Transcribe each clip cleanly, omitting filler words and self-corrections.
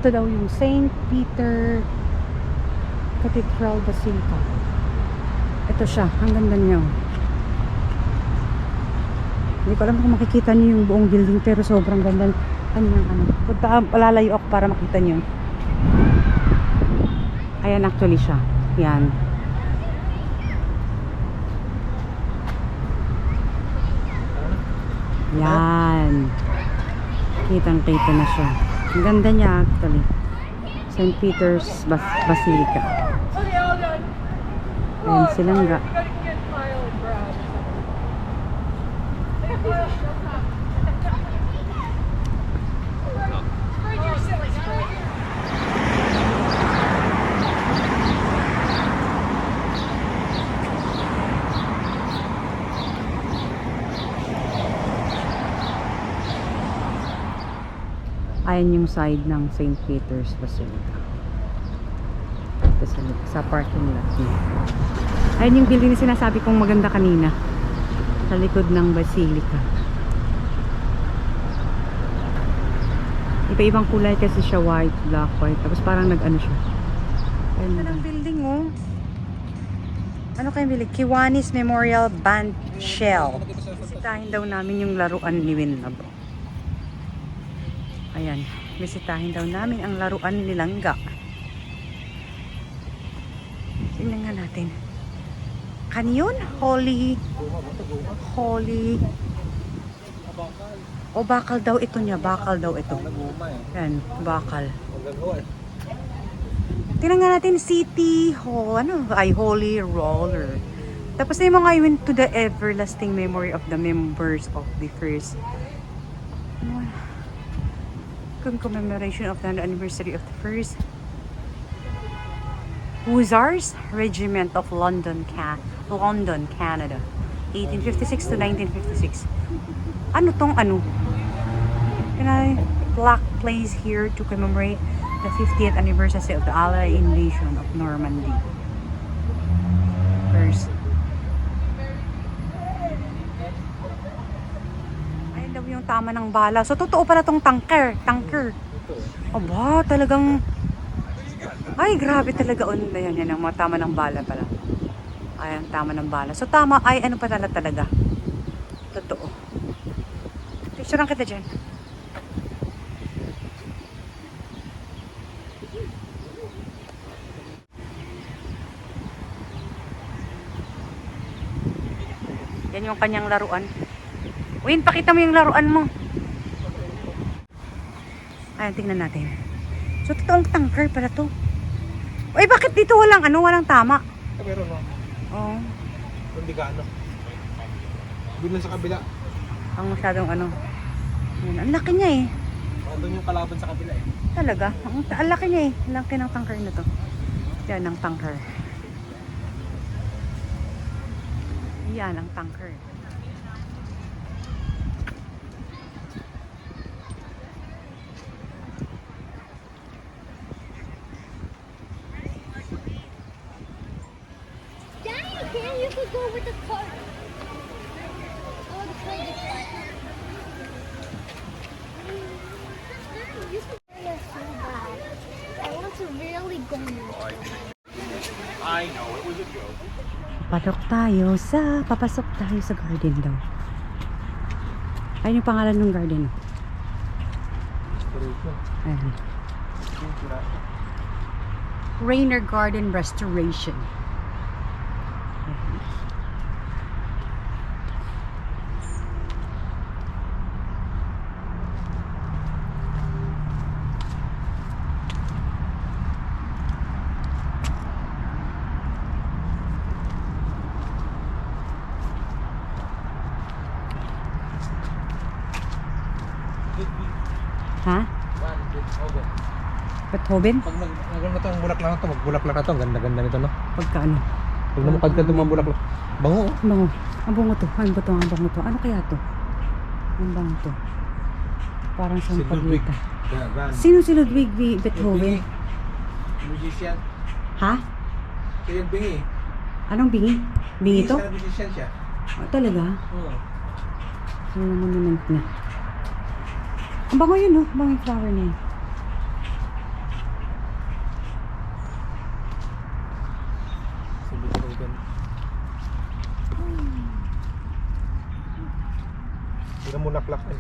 Ito daw yung St. Peter Cathedral Basilica. Ito siya, ang ganda niya. Hindi ko alam kung makikita niyo yung buong building, pero sobrang ganda. Punta, palalayo ako para makita niyo. Ayan, actually siya. Yan. Yan. Kitang-kita na siya. Ang ganda niya actually. St. Peter's Basilica. Ayan, silangga. Ayan yung side ng St. Peter's Basilica. Ito sa parking lot niya. Ayan yung building na sinasabi kong maganda kanina. Sa likod ng Basilica. Iba-ibang kulay kasi siya, white, black, white. Tapos parang nag-ano siya. Ayan ang building, oh. Ano kayong building? Kiwanis Memorial Band Shell. Bisitahin daw namin yung laruan ni Winlab. Ayan, bisitahin daw namin ang laruan ni Langga. Tingnan nga natin. Kanyon? Holy. O bakal daw ito niya. Bakal daw ito. Ayan, bakal. Tingnan nga natin, City Holy Roller. Tapos na yung mga I went to the everlasting memory of the members of the first commemoration of the anniversary of the first Hussars Regiment of London, Canada, 1856 to 1956. Ano tong ano? Plaque placed here to commemorate the 50th anniversary of the Allied invasion of Normandy. First. Ayun daw yung tama ng bala. So, totoo pala tong tanker. Aba, talagang... Ay, grabe talaga. Ayan, yan ang mga tama ng bala pala. Ayan, tama ng bala. So, tama ay ano pa talaga. Totoo. Picturean kita dyan. Yan yung kanyang laruan. Win, pakita mo yung laruan mo. Ayan, tingnan natin. So, totoong tanker pala to. Ay, bakit dito walang tama? Meron no? Oo. Hindi ka ano. Doon sa kabila. Ang masyadong ano. Ayan, ang laki niya eh. Doon yung kalaban sa kabila eh. Talaga? Ang laki niya eh. Ang laki ng tanker na to. Yan ang tanker. Yan ang tanker. You could go with the car. Oh, the car is fine. So bad. I want to really go. I know, it was a joke. Papasok tayo sa garden daw. Ayun yung pangalan ng garden. Ayan. Rainer Garden Restoration. Ha? Beethoven? Pag nagano to, ang bulaklak na to, magbulaklak na to, ang ganda-ganda nito no. Pagkaano? Pag namukad ka itong mga bulaklak. Bango oh. Bango. Ang bango to. Ang bango to. Ano kaya to? Ang bango to. Parang sa Ludwig. paglita. Sino si Ludwig V. Beethoven? Musician. Ha? Kaya bingi. Anong bingi? Bingi to? Musician siya. Oh, talaga? Oo. Ano monument na. Ang bango yun, no? Ang bango yung flower na yun. Namulaklak eh.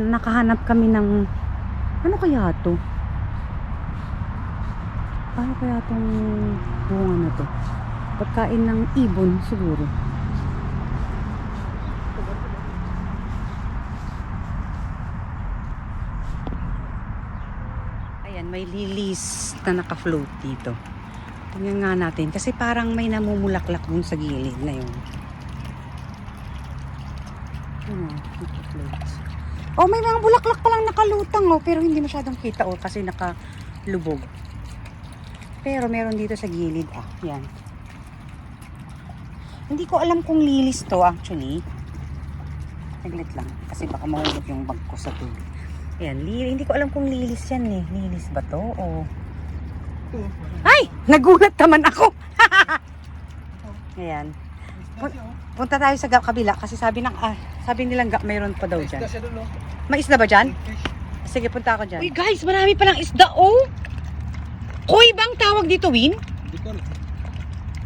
Nakahanap kami ng ano kaya to? Ano kaya tong bunga na to? Pagkain ng ibon siguro. Ayan, may lilies na naka-float dito. Tingnan nga natin kasi parang may namumulaklak dun sa gilid na yun. Naka-float. Oh, may mga bulaklak palang nakalutang oh, pero hindi masyadong kita oh kasi nakalubog. Pero meron dito sa gilid ah, yan. Hindi ko alam kung lilis to actually. Saglit lang kasi baka mahulog yung bag ko sa tubig. Ayan, hindi ko alam kung lilis yan eh. Lilis ba to o... Ay! Nagulat naman ako! Ayan. Punta tayo sa kabila kasi sabi nilang mayroon pa daw dyan. May isda ba dyan? Sige, punta ako dyan. Uy guys, marami palang isda oh! Koy bang tawag dito, Win? Hindi ko alam.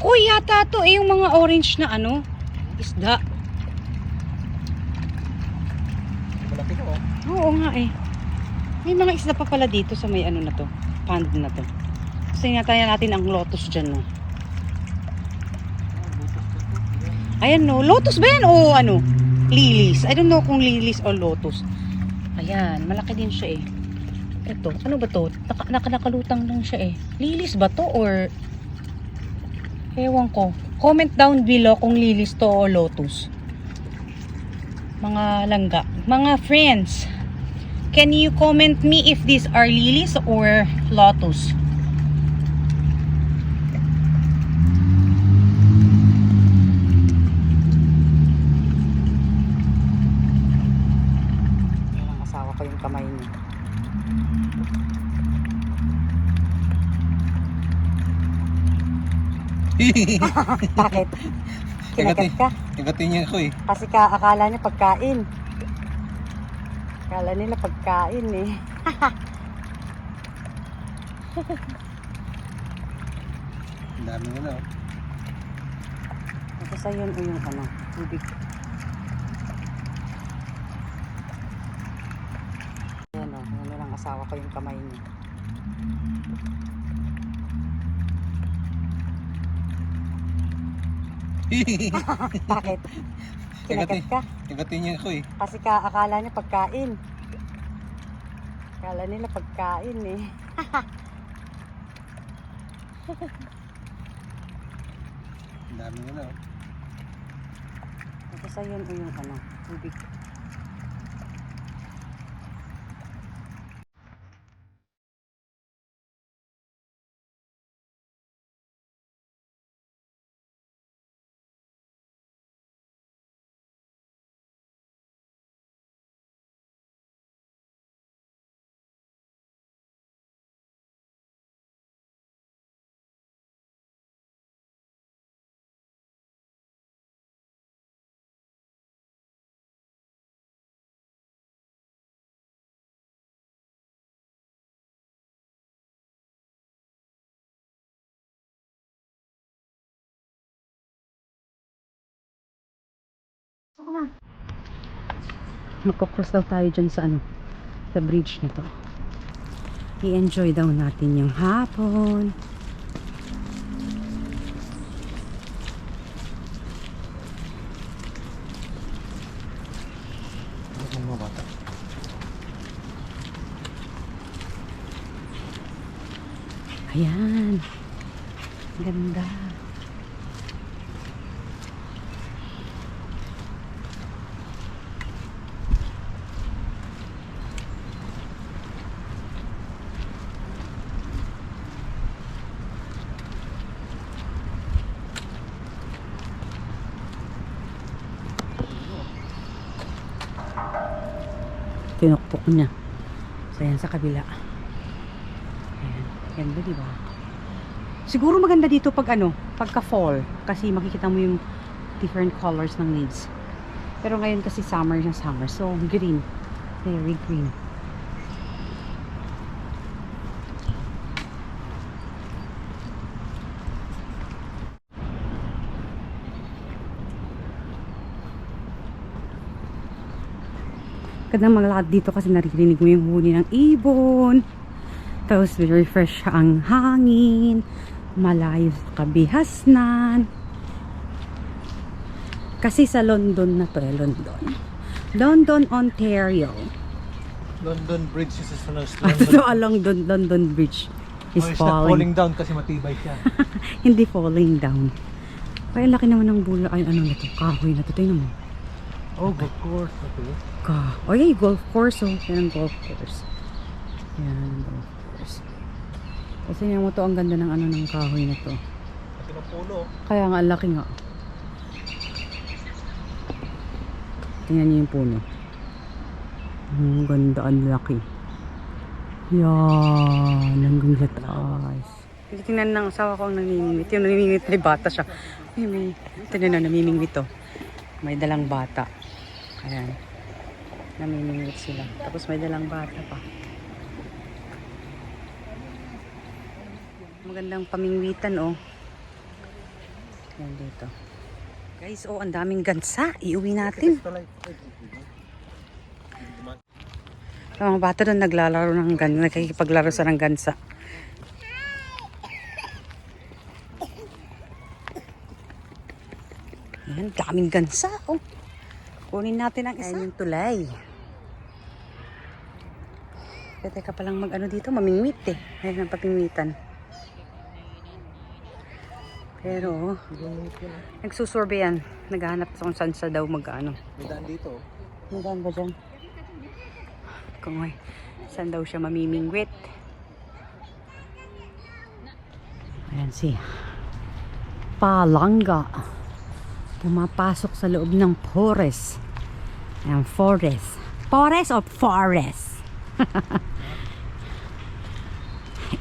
Koy yata to eh, yung mga orange na ano, isda. Malaki na oh. Oo nga eh. May mga isda pa pala dito sa may ano na to, pond na to. Gusto nga natin ang lotus dyan no. Ayan no, lotus ba yan o ano? Lilies. I don't know kung lilies o lotus. Ayan, malaki din siya eh. Ito, ano ba to? Nakalutang lang siya eh. Lilies ba to or... Ewan ko. Comment down below kung lilies to o lotus. Mga langga. Mga friends, can you comment me if these are lilies or lotus? Yan ang asawa ko yung kamay niya. Bakit? Kinagat ka? Kagatin niya ako eh. Kasi akala niya pagkain. Akala nila pagkain eh. Ang dami nila oh. Ito sa yun o yung ano, tubig. Ayan o, ano lang asawa ko yung kamay niya. Bakit? Kinagat ka? Kagatin niya ako eh. Kasi akala niya pagkain. Akala nila pagkain eh. Ang dami nila oh. Ito sa yun o yung ano, tubig. Magkocross daw tayo dyan sa ano, sa bridge na to. I-enjoy daw natin yung hapon. Ang mga bata. Ayan. Ganda. Tinukpok niya. So, ayan sa kabila. Ayan. Ganda, diba? Siguro maganda dito pag ano, pagka-fall. Kasi makikita mo yung different colors ng leaves. Pero ngayon kasi summer na summer. So, green. Very green. Gandang maglakad dito kasi naririnig mo yung huni ng ibon. Tapos refresh ang hangin. Malayo sa kabihasnan. Kasi sa London na to eh, London, Ontario. London Bridge is At ito along London Bridge is It's not falling. falling down kasi matibay siya. Hindi falling down. Ay, laki naman ng bula. Ay, ano na to? Kahoy na to. Tingnan mo. Oh, of course. Okay. Oh, yeah, golf course. Oh, yan ang golf course. Yan ang golf course. Kasi nga mo to, ang ganda ng ano ng kahoy na to. Kasi ng puno. Kaya nga, ang laki nga. Tingnan niyo yung puno. Ang ganda, ang laki. Yan, hanggang sa taas. Tingnan ng asawa ko ang namimingwit. Yung namimingwit may bata siya. Tingnan na, namimingwit to. May dalang bata. Ayan. Namimingwit sila. Tapos may dalang bata pa. Magandang pamingwitan, oh. Ayan dito. Guys, oh, ang daming gansa. Iuwi natin. Ang mga bata doon naglalaro ng gansa. Nakikipaglaro sa ng gansa. Ayan, daming gansa, oh. Kunin natin ang isa. Ayan yung tulay. Pwede ka palang mag-ano dito, mamingwit eh. Ayan ang papingwitan. Pero, nagsusurvey yan. Naghahanap sa kung saan sa daw mag-ano. May daan dito. May daan ba dyan? Kung may, saan daw siya mamimingwit. Ayan si Palanga. Pumapasok sa loob ng forest. Ayan, forest. Forest or forest?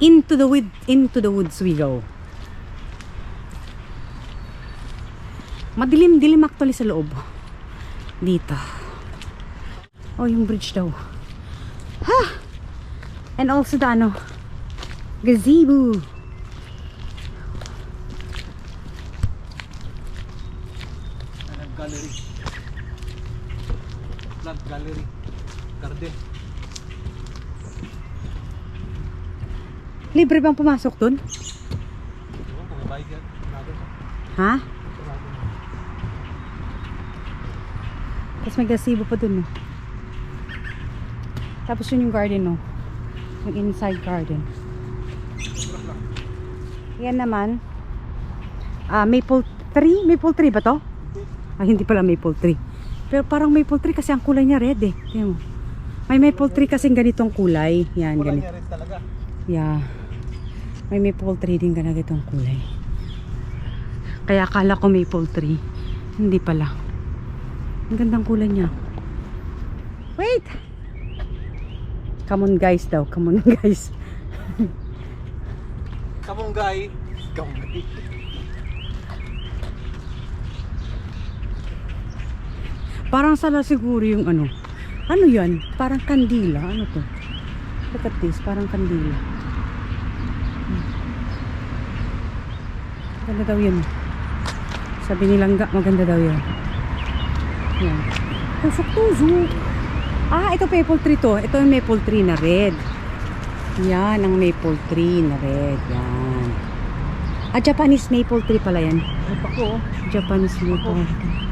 Into the woods we go. Madilim-dilim actually sa loob. Dito. Oh, yung bridge daw. Ha! And also the ano, gazebo. Gallery. Flag gallery. Garden. Libre bang pumasok dun? Diba, kung may bayad yan. Natin. Ha? Tapos may gazebo pa dun, no? Tapos yun yung garden, no? Yung inside garden. Yan naman. Maple tree? Maple tree ba to? Hindi pala maple tree. Pero parang maple tree kasi ang kulay niya red eh. Tingnan mo. May maple tree kasing ganitong kulay. Yan, Kulay ganito. niya rin talaga. Yeah. May maple tree din ganitong kulay. Kaya akala ko maple tree. Hindi pala. Ang gandang kulay niya. Wait! Come on guys daw. Come on guys. Kamunggay. Kamunggay. Parang sala siguro yung ano. Ano yan? Parang kandila. Ano to? Look at this. Parang kandila. Maganda daw yun. Sabi ni Langga, maganda daw yun. Yan. Tusok-tusok. Ito maple tree to. Ito yung maple tree na red. Yan, ang maple tree na red. Yan. Japanese maple tree pala yan. Ay, pako. Japanese maple tree.